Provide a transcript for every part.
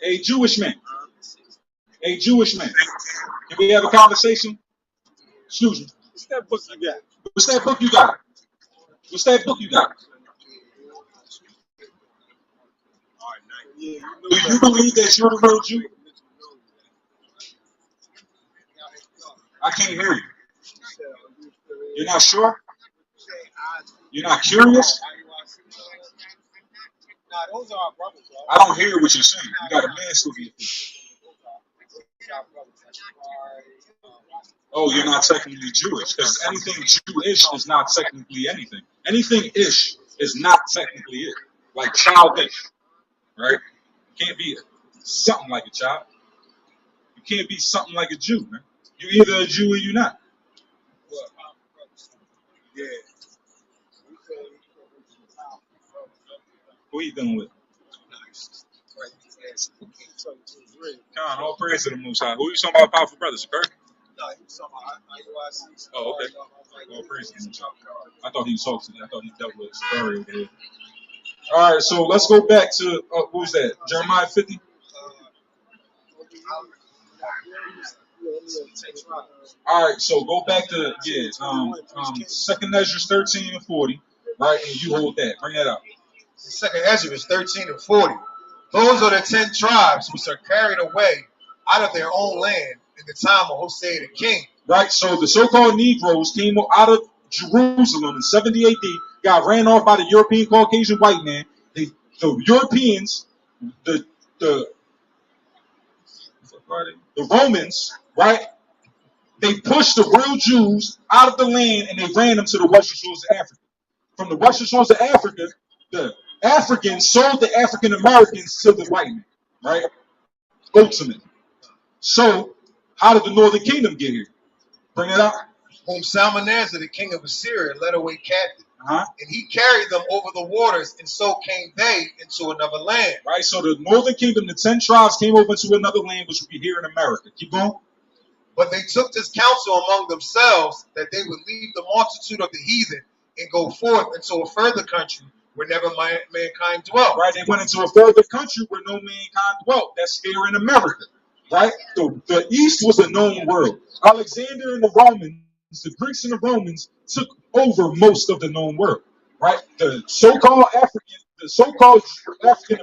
A Jewish man. A Jewish man. Can we have a conversation? Excuse me. What's that book you got? What's that book you got? What's that book you got? Yeah, Do you believe that you're the real Jew? I can't hear you. You're not sure? You're not curious? Nah, those are our brothers, bro. I don't hear what you're saying. You got a man still being. Oh, you're not technically Jewish, because anything Jewish is not technically anything. Anything ish is not technically it. Like childish, right? You can't be something like a child. You can't be something like a Jew, man. You either a Jew or you're not. Yeah. Who are you dealing with? Con, all praise to the Most High. Who are you talking about, powerful brothers, okay? Oh, okay. All praise to the Most High. I thought he was talking to me. I thought he dealt with Barry over here. All right, so let's go back to, who's that? Jeremiah 50? All right, so go back to, Second Ezra 13 and 40, right? And you hold that. Bring that up. Second Ezra 13 and 40. Those are the 10 tribes which are carried away out of their own land in the time of Hosea the king. Right, so the so-called Negroes came out of Jerusalem in 70 AD, got ran off by the European Caucasian white man. The Europeans, the Romans, right? They pushed the real Jews out of the land and they ran them to the western shores of Africa. From the western shores of Africa, the Africans sold the African Americans to the white man, right? Ultimately. So, how did the Northern Kingdom get here? Bring it up. Whom Salmanasar, the king of Assyria, led away captive. Uh-huh. And he carried them over the waters, and so came they into another land. Right, so the Northern Kingdom, the 10 tribes came over into another land, which would be here in America. Keep going. But they took this counsel among themselves that they would leave the multitude of the heathen and go forth into a further country where never mankind dwelt. Right, they went into a further country where no mankind dwelt. That's here in America. Right, the East was a known world. Alexander and the Romans, the Greeks and the Romans took over most of the known world. Right, the so-called African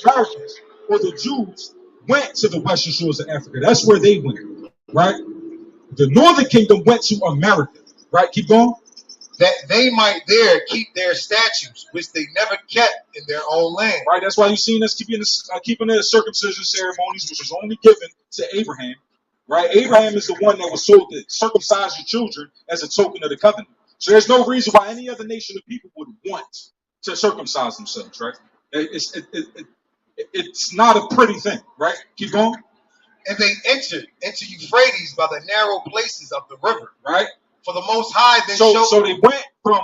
Americans or the Jews went to the western shores of Africa. That's where they went. Right, the Northern Kingdom went to America. Right, keep going. That they might there keep their statutes, which they never kept in their own land. Right, that's why you've seen us keeping the circumcision ceremonies, which was only given to Abraham. Right, Abraham is the one that was told to circumcise your children as a token of the covenant. So there's no reason why any other nation of people would want to circumcise themselves. Right, it's not a pretty thing. Right, keep going. And they entered into Euphrates by the narrow places of the river. Right. For the Most High, so they went from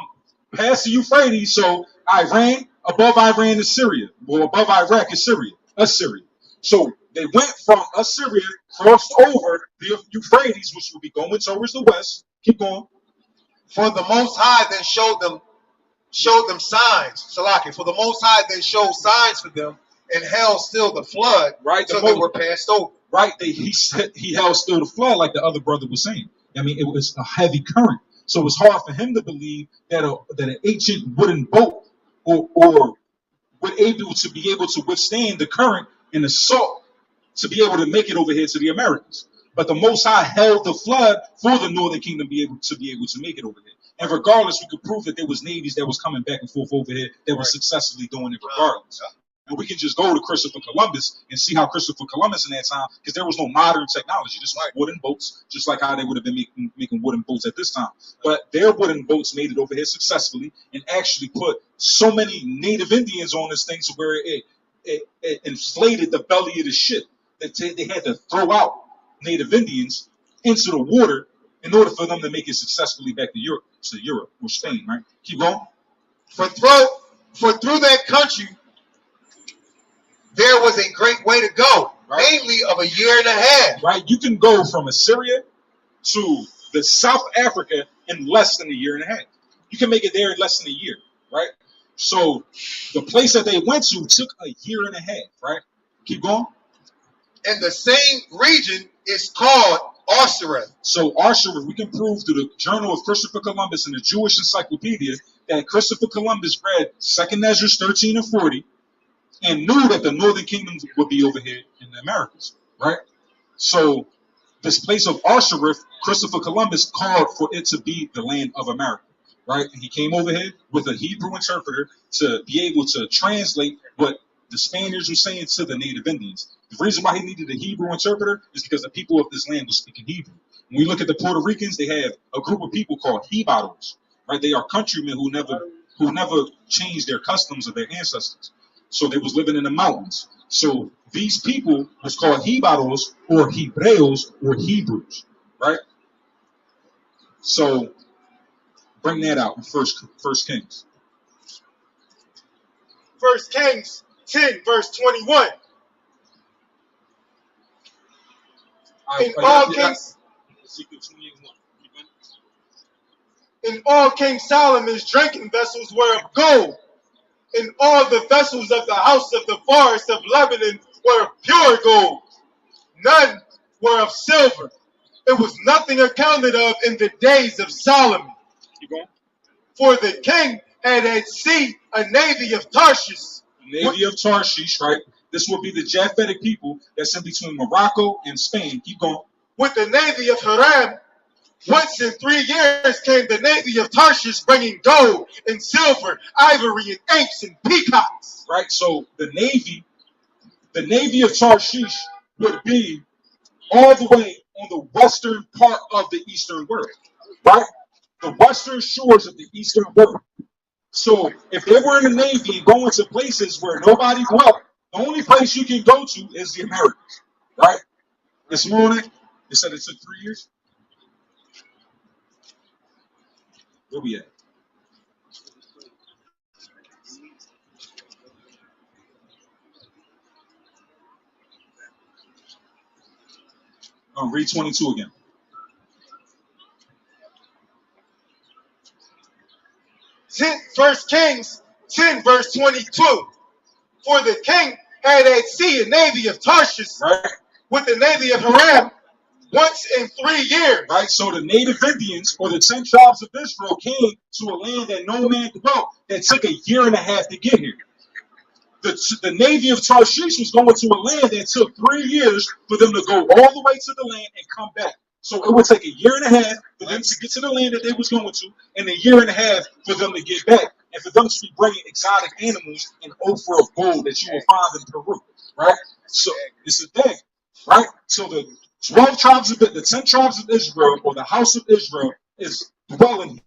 past the Euphrates. So Iran, above Iran is Syria. Well, above Iraq is Syria. Assyria. So they went from Assyria, crossed over the Euphrates, which would be going towards the west. Keep going. For the Most High then showed them signs. Salaki. For the Most High then showed signs for them, and held still the flood, right? So they were passed over. Right. He held still the flood, like the other brother was saying. I mean, it was a heavy current, so it was hard for him to believe that an ancient wooden boat or would be able to withstand the current and the salt to be able to make it over here to the Americas. But the Most High held the flood for the Northern Kingdom to be able to make it over here. And regardless, we could prove that there was navies that was coming back and forth over here that was successfully doing it regardless. And we can just go to Christopher Columbus and see how Christopher Columbus in that time, because there was no modern technology. This was wooden boats, just like how they would have been making wooden boats at this time. But their wooden boats made it over here successfully and actually put so many native Indians on this thing to where it inflated the belly of the ship that they had to throw out native Indians into the water in order for them to make it successfully back to Europe or Spain, right? Keep going. For through that country, there was a great way to go, right? Mainly of a year and a half. Right, you can go from Assyria to the South Africa in less than a year and a half. You can make it there in less than a year, right? So the place that they went to took a year and a half, right? Keep going. And the same region is called Osiris. So Arshareth, we can prove through the Journal of Christopher Columbus and the Jewish Encyclopedia that Christopher Columbus read 2nd Ezra 13 and 40 and knew that the northern kingdom would be over here in the Americas, right? So this place of Arshareth, Christopher Columbus called for it to be the land of America, right? And he came over here with a Hebrew interpreter to be able to translate what the Spaniards were saying to the native Indians. The reason why he needed a Hebrew interpreter is because the people of this land were speaking Hebrew. When we look at the Puerto Ricans, they have a group of people called Jibaros, right? They are countrymen who never changed their customs of their ancestors. So they was living in the mountains. So these people was called Jibaros or Hebreos or Hebrews, right? So bring that out in First Kings. 1 Kings 10, verse 21. In all kings, in all King Solomon's drinking vessels were of gold, and all the vessels of the house of the forest of Lebanon were of pure gold. None were of silver. It was nothing accounted of in the days of Solomon. For the king had at sea a navy of Tarshish. Navy of Tarshish, right? This will be the Japhetic people that's in between Morocco and Spain. Keep going. With the navy of Haram, once in 3 years came the navy of Tarshish, bringing gold and silver, ivory and apes and peacocks. Right? So the navy of Tarshish would be all the way on the western part of the eastern world, right? The western shores of the eastern world. So if they were in the Navy and going to places where nobody dwelt, the only place you can go to is the Americas, right? This morning, they said it took 3 years. Where we at? Read 22 again. First Kings 10, verse 22. For the king had at sea a navy of Tarshish, Right? with the navy of Haram once in 3 years. Right? So the native Indians or the 10 tribes of Israel came to a land that no man dwelt that took a year and a half to get here. The navy of Tarshish was going to a land that took 3 years for them to go all the way to the land and come back. So it would take a year and a half for them to get to the land that they was going to, and a year and a half for them to get back, and for them to be bringing exotic animals and ophir of gold that you will find in Peru, right? So it's a thing, right? So the 12 tribes of the 10 tribes of Israel, or the house of Israel, is dwelling